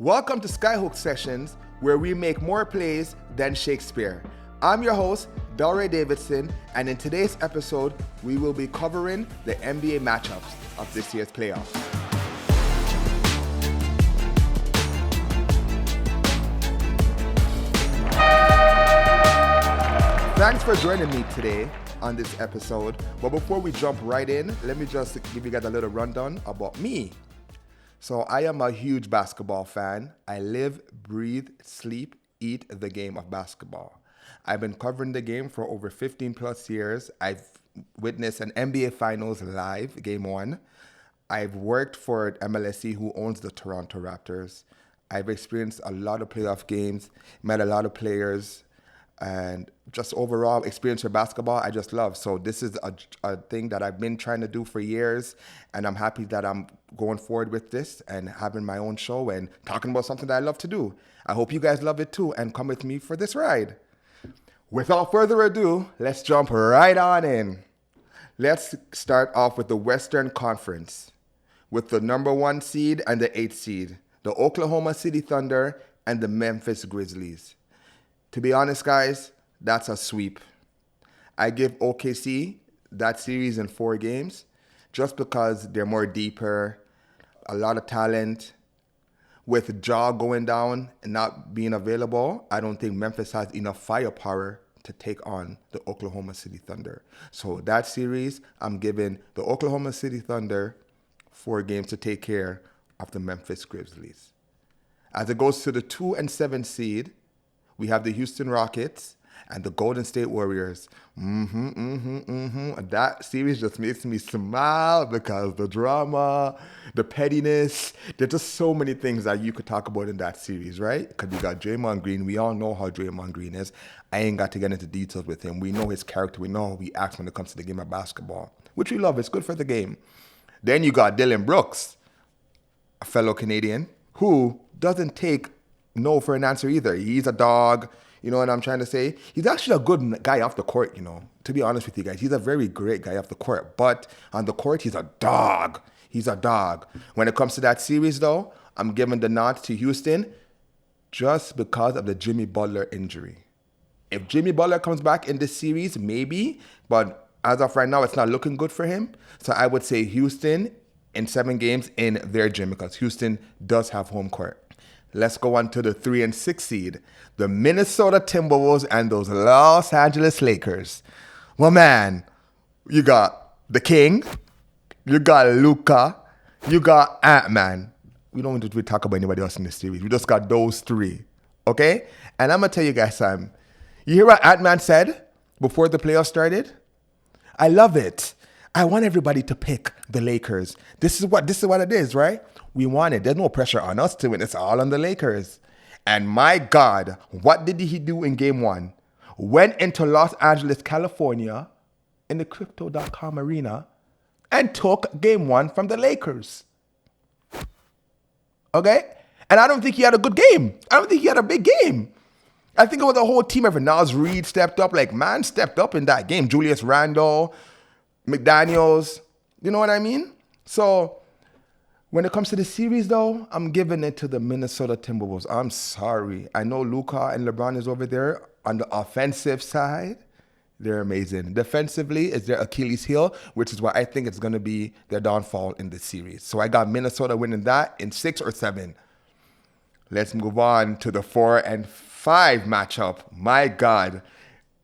Welcome to Skyhooks Sessions, where we make more plays than Shakespeare. I'm your host, Delroy Davidson, and in today's episode, we will be covering the NBA matchups of this year's playoffs. Thanks for joining me today on this episode. But before we jump right in, let me just give you guys a little rundown about me. So I am a huge basketball fan. I live, breathe, sleep, eat the game of basketball. I've been covering the game for over 15 plus years. I've witnessed an NBA Finals live, game one. I've worked for MLSE, who owns the Toronto Raptors. I've experienced a lot of playoff games, met a lot of players, and just overall experience with basketball, I just love. So this is a thing that I've been trying to do for years, and I'm happy that I'm going forward with this and having my own show and talking about something that I love to do. I hope you guys love it too and come with me for this ride. Without further ado, let's jump right on in. Let's start off with the Western Conference with the number 1 seed and the 8th seed, the Oklahoma City Thunder and the Memphis Grizzlies. To be honest, guys, that's a sweep. I give OKC that series in 4 games just because they're more deeper, a lot of talent. With Ja going down and not being available, I don't think Memphis has enough firepower to take on the Oklahoma City Thunder. So that series, I'm giving the Oklahoma City Thunder 4 games to take care of the Memphis Grizzlies. As it goes to the 2 and 7 seed, we have the Houston Rockets and the Golden State Warriors. That series just makes me smile because the drama, the pettiness, there's just so many things that you could talk about in that series, right? Because you got Draymond Green. We all know how Draymond Green is. I ain't got to get into details with him. We know his character. We know how he acts when it comes to the game of basketball, which we love. It's good for the game. Then you got Dylan Brooks, a fellow Canadian, who doesn't take no for an answer either. He's a dog. You know what I'm trying to say? He's actually a good guy off the court, to be honest with you guys. He's a very great guy off the court. But on the court, he's a dog. He's a dog. When it comes to that series, though, I'm giving the nod to Houston just because of the Jimmy Butler injury. If Jimmy Butler comes back in this series, maybe. But as of right now, it's not looking good for him. So I would say Houston in 7 games in their gym because Houston does have home court. Let's go on to the 3 and 6 seed, the Minnesota Timberwolves and those Los Angeles Lakers. Well, man, you got the King, you got Luka, you got Ant-Man. We don't need to talk about anybody else in this series. We just got those 3, okay? And I'm going to tell you guys something. You hear what Ant-Man said before the playoffs started? I love it. I want everybody to pick the Lakers. This is what it is, right? We want it. There's no pressure on us to win. It's all on the Lakers. And my God, what did he do in game 1? Went into Los Angeles, California, in the Crypto.com arena, and took game 1 from the Lakers. Okay? And I don't think he had a good game. I don't think he had a big game. I think it was the whole team effort. Nas Reed stepped up. Man stepped up in that game. Julius Randle, McDaniels. You know what I mean? So when it comes to the series, though, I'm giving it to the Minnesota Timberwolves. I'm sorry. I know Luka and LeBron is over there on the offensive side. They're amazing. Defensively, it's their Achilles heel, which is why I think it's going to be their downfall in this series. So I got Minnesota winning that in 6 or 7. Let's move on to the 4 and 5 matchup. My God.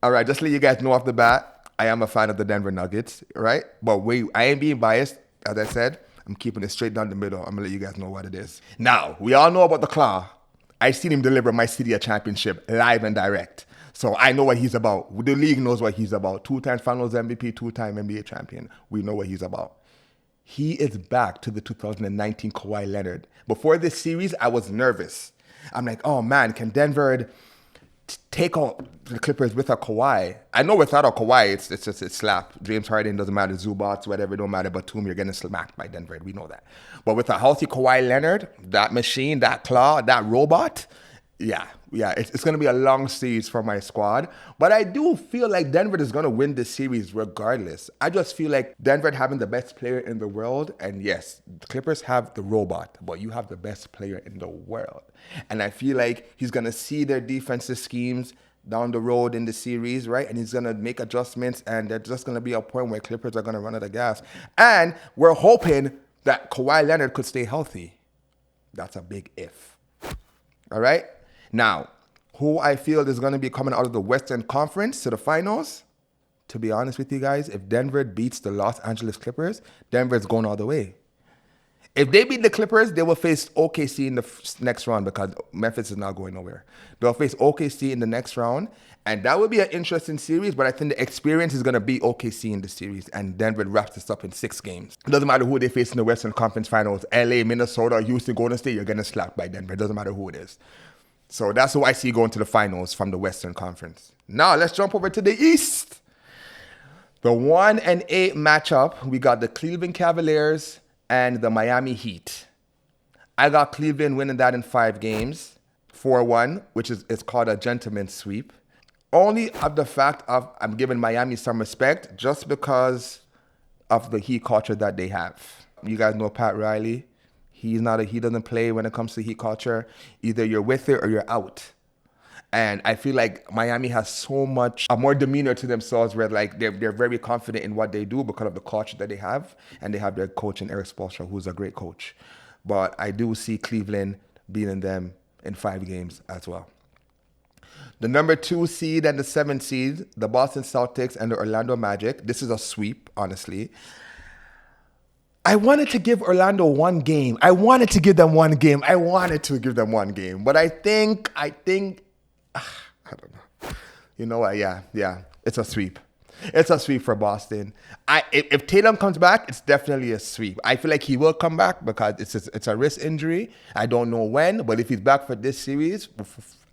All right, just to let you guys know off the bat, I am a fan of the Denver Nuggets, right? But I ain't being biased, as I said. I'm keeping it straight down the middle. I'm going to let you guys know what it is. Now, we all know about the Claw. I seen him deliver my city a championship live and direct. So I know what he's about. The league knows what he's about. 2-time Finals MVP, 2-time NBA champion. We know what he's about. He is back to the 2019 Kawhi Leonard. Before this series, I was nervous. I'm like, oh man, can Denver take out the Clippers with a Kawhi? I know without a Kawhi, it's just a slap. James Harden doesn't matter, Zubats, whatever, don't matter. Batum, you're getting smacked by Denver. We know that. But with a healthy Kawhi Leonard, that machine, that claw, that robot, yeah, Yeah, it's going to be a long series for my squad. But I do feel like Denver is going to win this series regardless. I just feel like Denver having the best player in the world. And yes, the Clippers have the robot, but you have the best player in the world. And I feel like he's going to see their defensive schemes down the road in the series, right? And he's going to make adjustments. And there's just going to be a point where Clippers are going to run out of gas. And we're hoping that Kawhi Leonard could stay healthy. That's a big if. All right? Now, who I feel is going to be coming out of the Western Conference to the finals, to be honest with you guys, if Denver beats the Los Angeles Clippers, Denver's going all the way. If they beat the Clippers, they will face OKC in the next round because Memphis is not going nowhere. They'll face OKC in the next round, and that will be an interesting series, but I think the experience is going to be OKC in the series, and Denver wraps this up in 6 games. It doesn't matter who they face in the Western Conference Finals, LA, Minnesota, Houston, Golden State, you're getting slapped by Denver. It doesn't matter who it is. So that's who I see going to the finals from the Western Conference. Now let's jump over to the East. The 1-8 matchup, we got the Cleveland Cavaliers and the Miami Heat. I got Cleveland winning that in 5 games, 4-1, which is it's called a gentleman's sweep. Only of the fact of I'm giving Miami some respect just because of the Heat culture that they have. You guys know Pat Riley. He doesn't play when it comes to Heat culture. Either you're with it or you're out. And I feel like Miami has so much a more demeanor to themselves where like they're very confident in what they do because of the culture that they have. And they have their coach in Eric Spoelstra, who's a great coach. But I do see Cleveland beating them in 5 games as well. The number 2 seed and the 7th seed, the Boston Celtics and the Orlando Magic. This is a sweep, honestly. I wanted to give Orlando 1 game. I wanted to give them one game. But I think, I don't know. You know what? Yeah. It's a sweep. It's a sweep for Boston. If Tatum comes back, it's definitely a sweep. I feel like he will come back because it's a wrist injury. I don't know when, but if he's back for this series,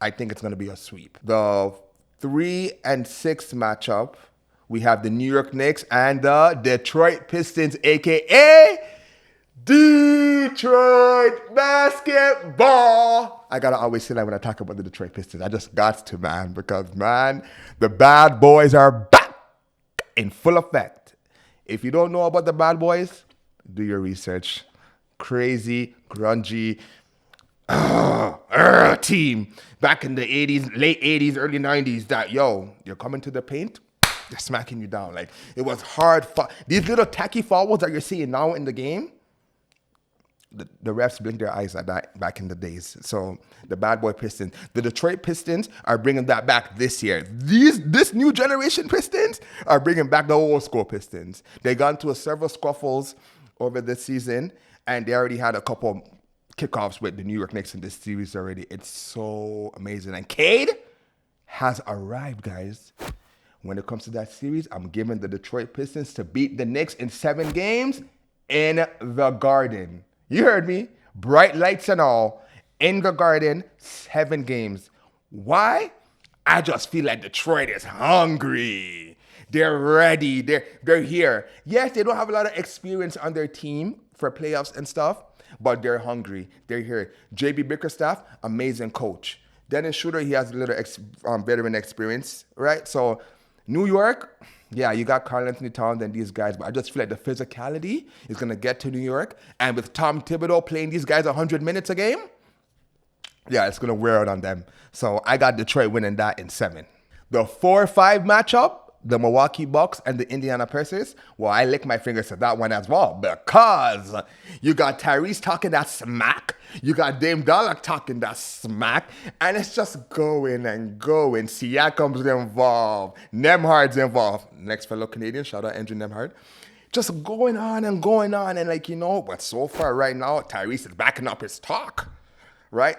I think it's going to be a sweep. The 3 and 6 matchup, we have the New York Knicks and the Detroit Pistons, a.k.a. Detroit basketball. I got to always say that when I talk about the Detroit Pistons. I just got to, man, because, man, the bad boys are back in full effect. If you don't know about the bad boys, do your research. Crazy, grungy team back in the 80s, late 80s, early 90s that, you're coming to the paint, they're smacking you down. Like, it was hard. These little tacky fouls that you're seeing now in the game, the refs blink their eyes at that back in the days. So the bad boy Pistons, the Detroit Pistons are bringing that back this year. This new generation Pistons are bringing back the old school Pistons. They got into several scuffles over this season, and they already had a couple kickoffs with the New York Knicks in this series already. It's so amazing. And Cade has arrived, guys. When it comes to that series, I'm giving the Detroit Pistons to beat the Knicks in 7 games in the Garden. You heard me. Bright lights and all. In the Garden, 7 games. Why? I just feel like Detroit is hungry. They're ready. They're here. Yes, they don't have a lot of experience on their team for playoffs and stuff, but they're hungry. They're here. JB Bickerstaff, amazing coach. Dennis Schroeder, he has a little veteran experience, right? So New York, yeah, you got Karl Anthony Towns and these guys, but I just feel like the physicality is going to get to New York. And with Tom Thibodeau playing these guys 100 minutes a game, yeah, it's going to wear out on them. So I got Detroit winning that in 7. The 4-5 matchup, the Milwaukee Bucks and the Indiana Pacers. Well, I lick my fingers to that one as well because you got Tyrese talking that smack. You got Dame Dollar talking that smack. And it's just going and going. Siakam's involved. Nemhard's involved. Next fellow Canadian, shout out Andrew Nemhard. Just going on and going on. And but so far right now, Tyrese is backing up his talk, right?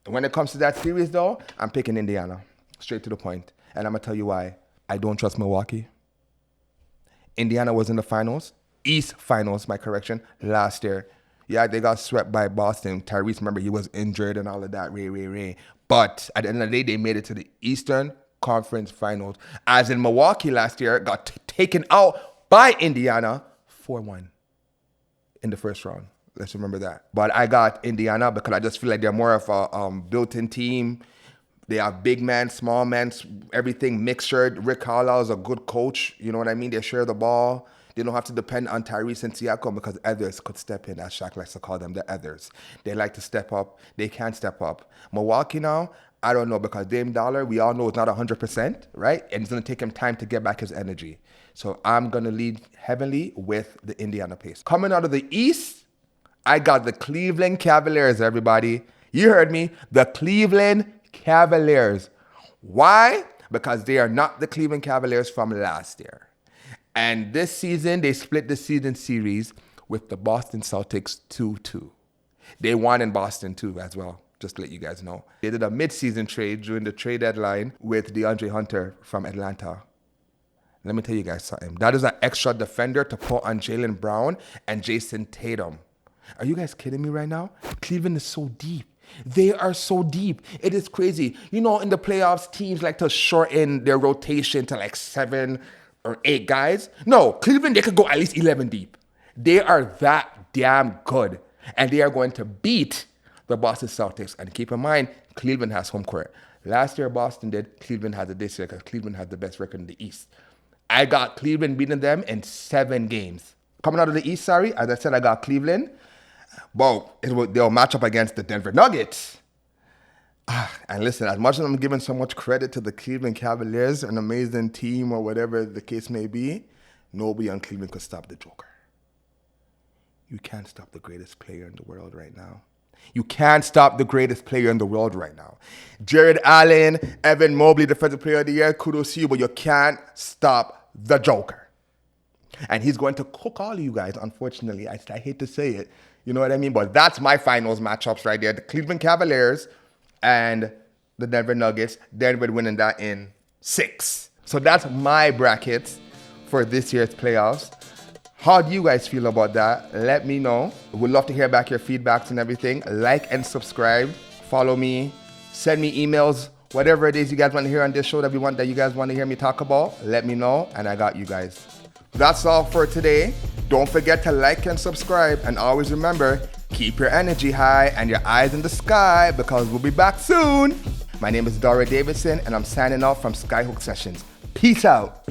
When it comes to that series, though, I'm picking Indiana. Straight to the point. And I'm going to tell you why. I don't trust Milwaukee. Indiana was in the finals. East finals, my correction, last year. Yeah, they got swept by Boston. Tyrese, remember, he was injured and all of that. Ray. But at the end of the day, they made it to the Eastern Conference Finals. As in Milwaukee last year, got taken out by Indiana 4-1 in the first round. Let's remember that. But I got Indiana because I just feel like they're more of a built-in team. They have big men, small men, everything mixtured. Rick Carlisle is a good coach. You know what I mean? They share the ball. They don't have to depend on Tyrese and Siakam because others could step in, as Shaq likes to call them, the others. They like to step up. They can step up. Milwaukee now, I don't know, because Dame Dollar, we all know, is not 100%, right? And it's going to take him time to get back his energy. So I'm going to lead heavily with the Indiana Pacers. Coming out of the East, I got the Cleveland Cavaliers, everybody. You heard me. The Cleveland Cavaliers. Why? Because they are not the Cleveland Cavaliers from last year. And this season, they split the season series with the Boston Celtics 2-2. They won in Boston too as well, just to let you guys know. They did a mid-season trade during the trade deadline with DeAndre Hunter from Atlanta. Let me tell you guys something. That is an extra defender to put on Jaylen Brown and Jason Tatum. Are you guys kidding me right now? Cleveland is so deep. They are so deep. It is crazy. You know, in the playoffs, teams like to shorten their rotation to like 7 or 8 guys. No, Cleveland, they could go at least 11 deep. They are that damn good. And they are going to beat the Boston Celtics. And keep in mind, Cleveland has home court. Last year, Boston did. Cleveland has it this year because Cleveland has the best record in the East. I got Cleveland beating them in 7 games. Coming out of the East, sorry, as I said, I got Cleveland. Well, they'll match up against the Denver Nuggets. And listen, as much as I'm giving so much credit to the Cleveland Cavaliers, an amazing team or whatever the case may be, nobody on Cleveland could stop the Joker. You can't stop the greatest player in the world right now. You can't stop the greatest player in the world right now. Jared Allen, Evan Mobley, Defensive Player of the Year, kudos to you, but you can't stop the Joker. And he's going to cook all of you guys, unfortunately. I hate to say it. You know what I mean? But that's my finals matchups right there. The Cleveland Cavaliers and the Denver Nuggets. Denver winning that in 6. So that's my brackets for this year's playoffs. How do you guys feel about that? Let me know. We'd love to hear back your feedbacks and everything. Like and subscribe. Follow me. Send me emails. Whatever it is you guys want to hear on this show that you guys want to hear me talk about, let me know, and I got you guys. That's all for today. Don't forget to like and subscribe, and always remember, keep your energy high and your eyes in the sky because we'll be back soon. My name is Delroy Davidson, and I'm signing off from Skyhooks Sessions. Peace out.